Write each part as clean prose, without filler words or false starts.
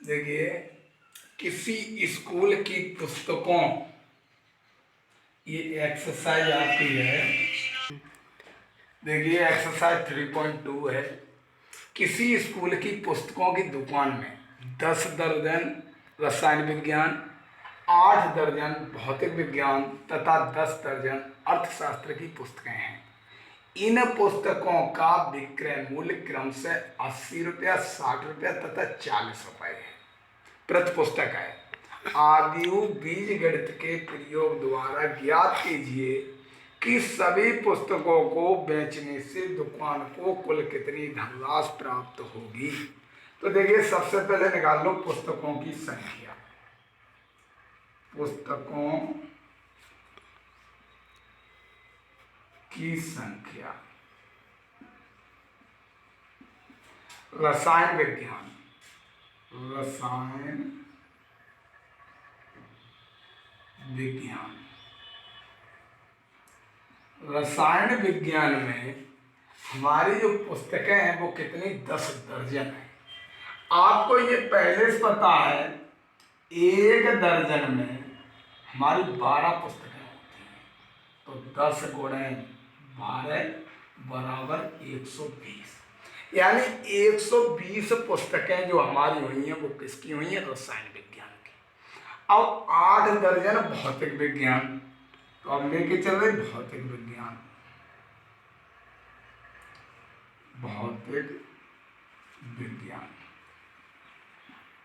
देखिए, किसी स्कूल की पुस्तकों, ये एक्सरसाइज आपकी है। देखिए एक्सरसाइज 3.2 है। किसी स्कूल की पुस्तकों की दुकान में 10 दर्जन रसायन विज्ञान, 8 दर्जन भौतिक विज्ञान तथा 10 दर्जन अर्थशास्त्र की पुस्तकें हैं। इन पुस्तकों का विक्रय मूल्य क्रमशः 80 रुपया, 60 रुपया तथा 40 रुपये है। प्रति पुस्तक है। आदियु बीज गणित के प्रयोग द्वारा ज्ञात कीजिए कि सभी पुस्तकों को बेचने से दुकान को कुल कितनी धनराशि प्राप्त होगी। तो देखिए, सबसे पहले निकाल लो पुस्तकों की संख्या। पुस्तकों की संख्या। रसायन विज्ञान, रसायन विज्ञान, रसायन विज्ञान में हमारी जो पुस्तकें हैं वो कितनी 10 दर्जन है। आपको ये पहले से पता है, एक दर्जन में हमारी 12 पुस्तकें होती हैं। तो 10 गुणे 12 बराबर 120, यानी 120 पुस्तकें जो हमारी हुई हैं वो किसकी हुई हैं? रसायन विज्ञान की। अब 8 दर्जन भौतिक विज्ञान, तो अब लेके चल रहे भौतिक विज्ञान। भौतिक विज्ञान,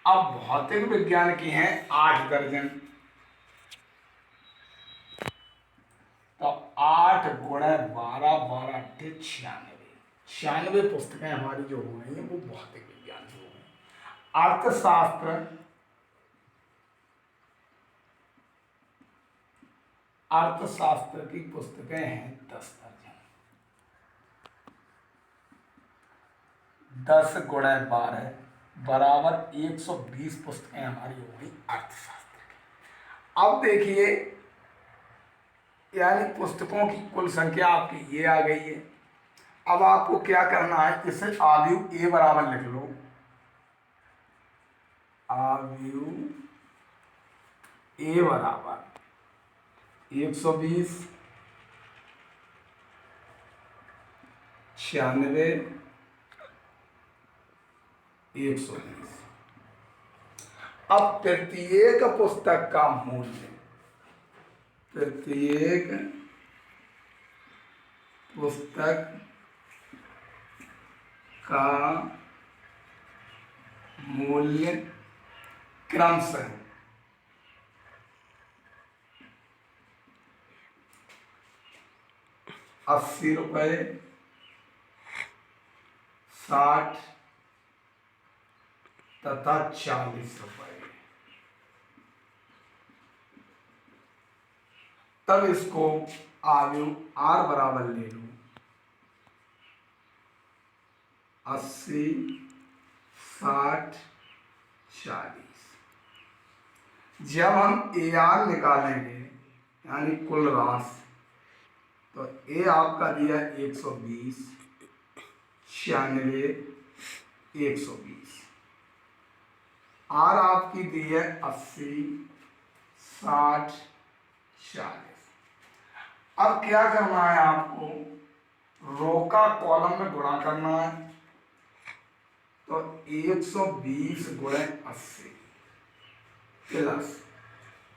अब भौतिक विज्ञान की हैं 8 दर्जन। तो 8 गुणे 12, 12 अट्ठे 96, 96 पुस्तकें हमारी जो हो गई हैं वो भौतिक विज्ञान की हो गई। अर्थशास्त्र, अर्थशास्त्र की पुस्तकें हैं 10 दर्जन। 10 गुणे 12 बराबर 120 पुस्तकें हमारी हो गई अर्थशास्त्र की। अब देखिए, यानी पुस्तकों की कुल संख्या आपकी ये आ गई है। अब आपको क्या करना है, इसे आव्यू ए बराबर लिख लो। आव्यू ए बराबर 120, 96, 120। अब प्रत्येक पुस्तक का मूल्य, प्रत्येक पुस्तक का मूल्य क्रमशः 80 रुपये, 60 तथा 40 रुपये। तब इसको आयु आर बराबर ले लो, 80, 60, 40। जब हम ए आर निकालेंगे यानी कुल राशि, तो ए आपका दिया 120, 96, 120। आर आपकी दी है 80, 60, 40। अब क्या करना है आपको, रो का कॉलम में गुणा करना है। तो 120 गुणे 80 प्लस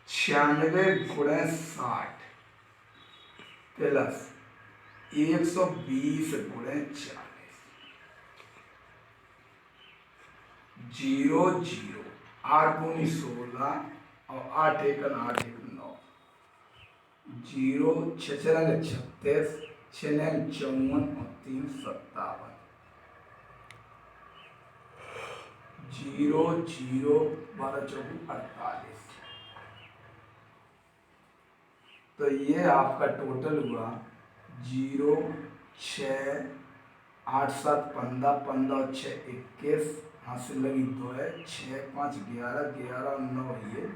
96 गुणे 60 प्लस 120 गुणे 40, 0 0, 8 दूनी 16 और 8 एक 8 एक 9, 0 6 6 36, 6 54 और 3 57, 0 0 12 24 48। तो ये आपका टोटल हुआ 0 6 8 7 15, 15 और 6 21, हाथ से लगी 2 है, 6 5 11, 11 9 ये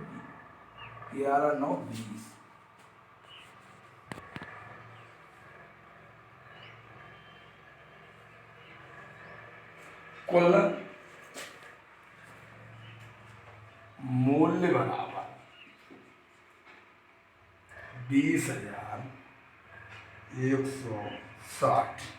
11 9 20। कुल मूल्य बराबर 20,160।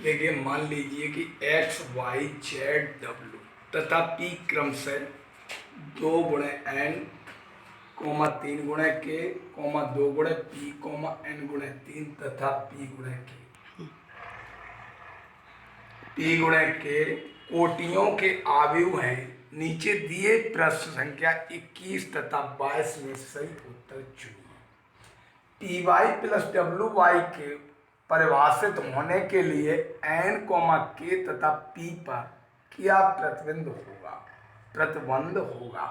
देखिए, मान लीजिए कि एक्स वाई जेड डब्ल्यू तथा पी क्रमशः 2 × n, 3 × k, 2 × p, n × 3 तथा p × k। p × k कोटियों के आव्यूह हैं। नीचे दिए प्रश्न संख्या 21 तथा 22 में सही उत्तर चुनिए। P Y plus W Y के परिभाषित होने के लिए n, k तथा p पर क्या प्रतिबंध होगा।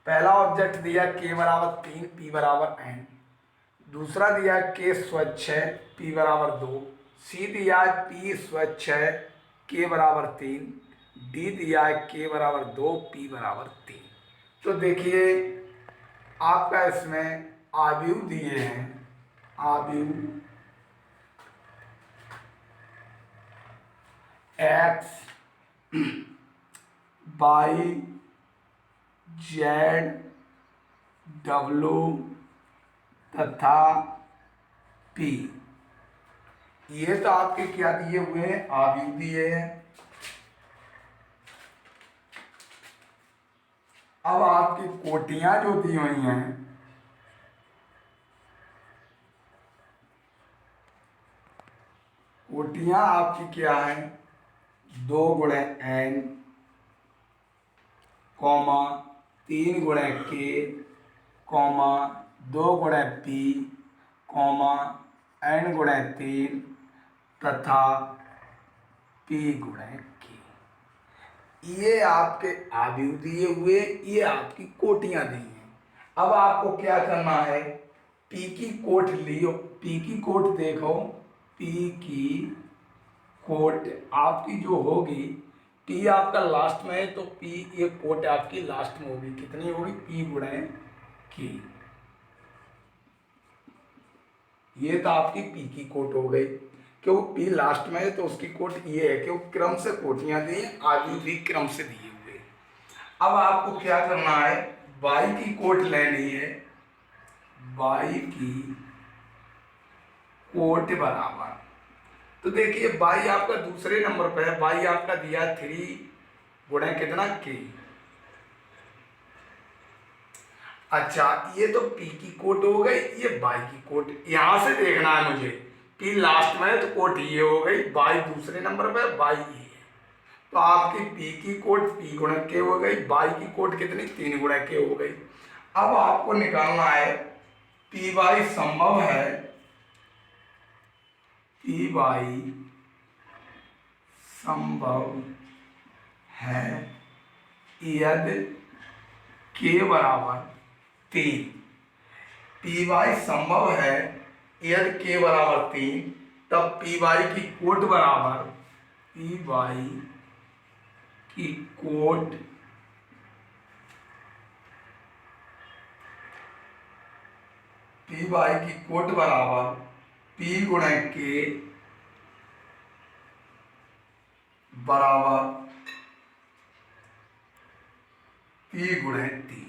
पहला ऑब्जेक्ट दिया k बराबर 3, p बराबर n। दूसरा दिया k स्वच्छ है, p बराबर 2। सी दिया p स्वच्छ है, k बराबर 3। डी दिया है k बराबर 2, p बराबर 3। तो देखिए, आपका इसमें आव्यूह दिए हैं, आव्यूह x, y, z, w तथा p। ये तो आपके क्या दिए हुए हैं, आव्यूह दिए हैं। अब आपकी कोटियां जो दी हुई हैं, कोटियां आपकी क्या है, 2 × n, 3 × k, 2 × p, n × 3 तथा p × k। ये आपके आव्यूह दिए हुए, ये आपकी कोटियां दी हैं। अब आपको क्या करना है, p की कोट लियो, p की कोट देखो, p की कोट आपकी जो होगी, p आपका लास्ट में है तो p, ये कोट आपकी लास्ट में होगी, कितनी होगी, p × k। ये तो आपकी p की कोट हो गई, क्योंकि p लास्ट में है तो उसकी कोट ये है, क्योंकि क्रम से कोटियां दी हैं, आव्यूह भी क्रम से दिए हुए। अब आपको क्या करना है, y की कोट लेनी है, y की कोट बराबर, तो देखिए y आपका दूसरे नंबर पर है, y आपका दिया 3 × कितना, k। अच्छा, ये तो p की कोट हो गई, ये y की कोट। यहां से देखना है मुझे, p लास्ट में है तो कोट ये हो गई, y दूसरे नंबर पर, y ये है। तो आपकी p की कोट p × k हो गई, y की कोट कितनी, 3 × k हो गई। अब आपको निकालना है py संभव है, py संभव है यदि k बराबर 3। py संभव है यदि k बराबर 3, तब py की कोट बराबर, py की कोट बराबर p × k बराबर p × 3।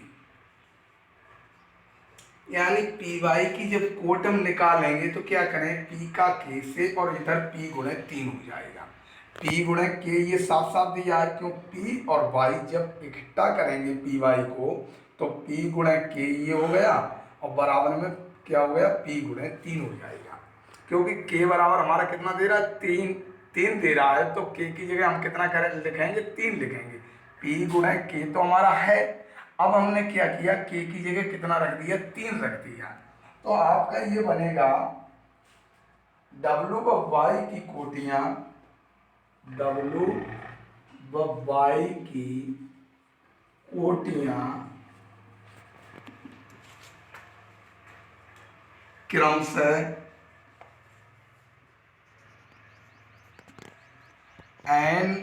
यानी py की जब कोट हम निकालेंगे तो क्या करें, p का k से और इधर p × 3 हो जाएगा। p × k ये साफ साफ दिया है, क्यों, p और y जब इकट्ठा करेंगे py को तो p × k ये हो गया और बराबर में क्या हो गया, p × 3 हो जाएगा। क्योंकि k बराबर हमारा कितना दे रहा है, 3 दे रहा है, तो k की जगह हम कितना करें, लिखेंगे 3 लिखेंगे। p × k तो हमारा है, अब हमने क्या किया, k की जगह कितना रख दिया, 3 रख दिया। तो आपका ये बनेगा w व y की कोटियां, w व y की कोटियां क्रमशः n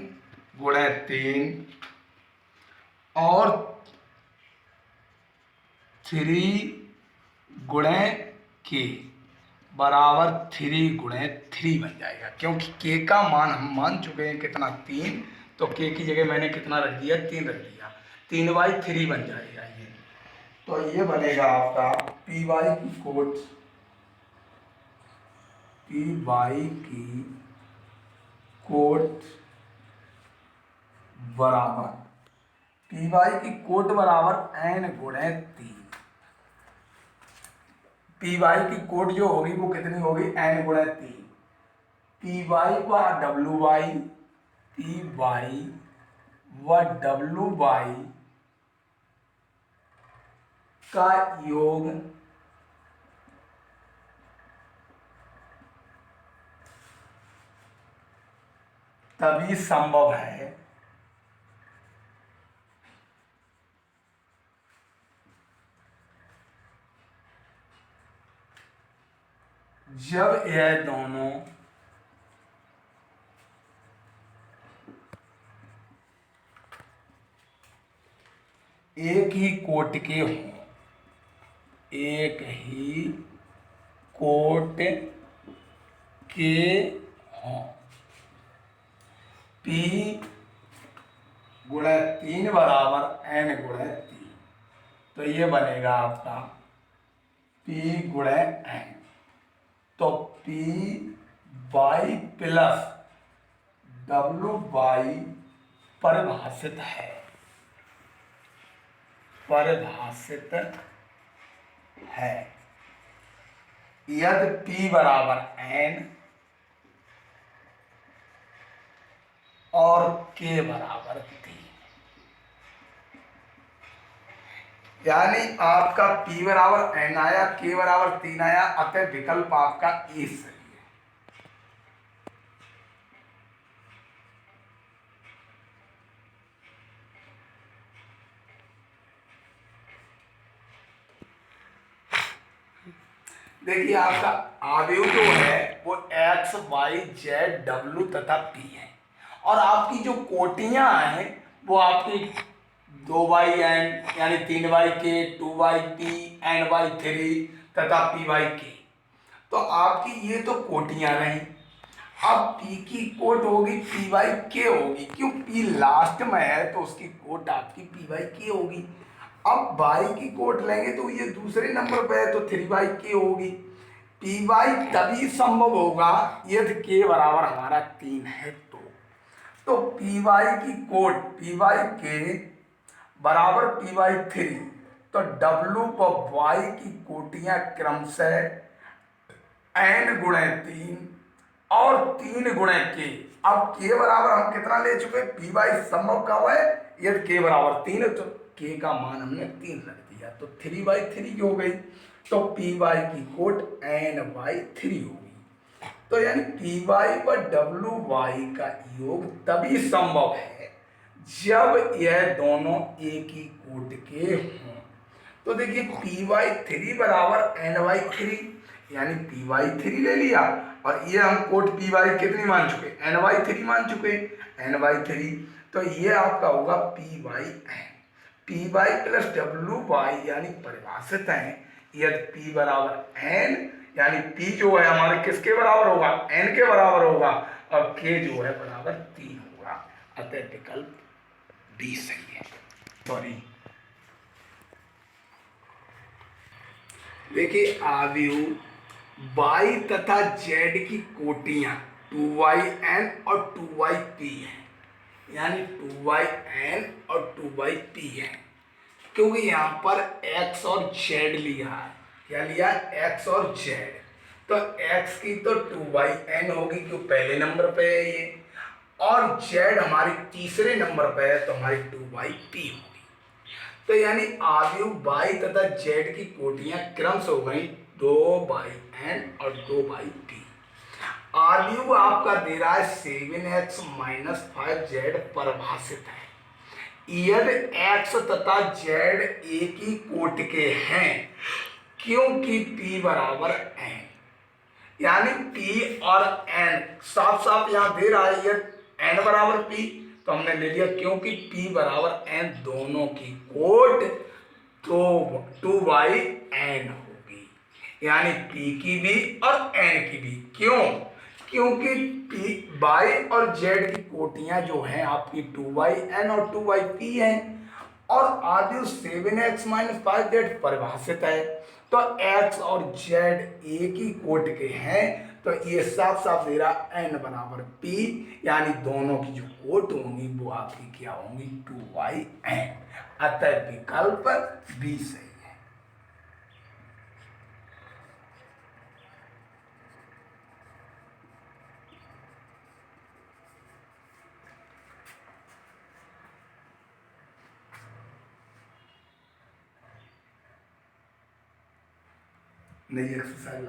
गुणे 3 और 3 गुणे k बराबर 3 गुणे 3 बन जाएगा, क्योंकि k का मान हम मान चुके हैं कितना 3, तो k की जगह मैंने कितना रख दिया 3 रख दिया, 3/3 बन जाएगा ये। तो ये बनेगा आपका पी वाई की कोट, पी वाई की कोट बराबर, पी वाई की कोट बराबर n गुणे 3। पी वाई की कोट जो होगी वो कितनी होगी n गुणे 3, पी वाई व डब्ल्यू वाई, पी वाई व डब्ल्यू वाई का योग तभी संभव है जब यह दोनों एक ही कोट के हों, एक ही कोट के हों। P गुणे 3 बराबर n गुणे 3, तो ये बनेगा आपका P गुणे n। तो P Y plus W Y परिभाषित है, परिभाषित है यदि P बराबर n और K बराबर 3, यानी आपका P बराबर n आया, K बराबर 3 आया, अतः विकल्प आपका ए सही है। देखिए आपका आवेग जो है वो x, y, z, w तथा p है, और आपकी जो कोटियां हैं वो आपकी 2/n यानी 3/k, 2/p, n/3 तथा p/k। तो आपकी ये तो कोटियां रहीं। अब p की कोट होगी p/k होगी, क्यों p लास्ट में है तो उसकी कोट आपकी p/k होगी। अब y की कोट लेंगे तो ये दूसरे नंबर पे है तो 3/k होगी। py तभी संभव होगा यदि k बराबर हमारा 3 है तो py की कोट p/k बराबर p/3, तो w व y की कोटियां क्रमशः n गुणे 3 और 3 गुणे k। अब k बराबर हम कितना ले चुके, py संभव कब है यदि k बराबर 3 है, तो k का मान हमने 3 रख दिया, तो 3/3 की हो गई, तो py की कोट n/3 होगी। तो यानी py वwy का योग तभी संभव है जब यह दोनों एक ही कोट के हों। तो देखिए py3 बराबर n/3, यानी py3 ले लिया, और ये हम कोट py कितनी मान चुके, n/3 मान चुके, n/3, तो ये आपका होगा py प्लसwy यानी परिभाषित है यदि p बराबर n, यानी p जो है हमारे किसके बराबर होगा, n के बराबर होगा, और k जो है बराबर 3 होगा, अतः विकल्प बी सही है। सॉरी, देखिए आव्यूह y तथा z की कोटियां 2yn और 2yp है, यानी 2yn और 2yp है, क्योंकि यहाँ पर x और z लिया है। क्या लिया, x और z, तो x की तो 2yn होगी क्यों पहले नंबर पे है ये, और z हमारी तीसरे नंबर पे है तो हमारी 2yp होगी। तो यानी आव्यूह y तथा z की कोटियां क्रम से हो गई 2/n और 2/p। आव्यूह आपका दे रहा है 7x - 5z परिभाषित है यदि x तथा z एक ही कोट के हैं, क्योंकि p बराबर n, यानी p और n साफ साफ यहां दे रहा है, एन बराबर पी, तो हमने ले लिया क्योंकि पी बराबर एन दोनों की कोट तो 2/n होगी, यानी पी की भी और एन की भी। क्यों? क्योंकि पी बाई और जेड की कोटियां जो हैं आपकी 2/n और 2/p हैं, और आदि 7x - 5z परिभाषित है, तो x और z एक ही कोट के हैं, तो ये साफ साफ दे रहा n बराबर p, यानी दोनों की जो कोट होंगी वो आपकी क्या होंगी 2/n। अतः विकल्प बी सही है। नई एक्सरसाइज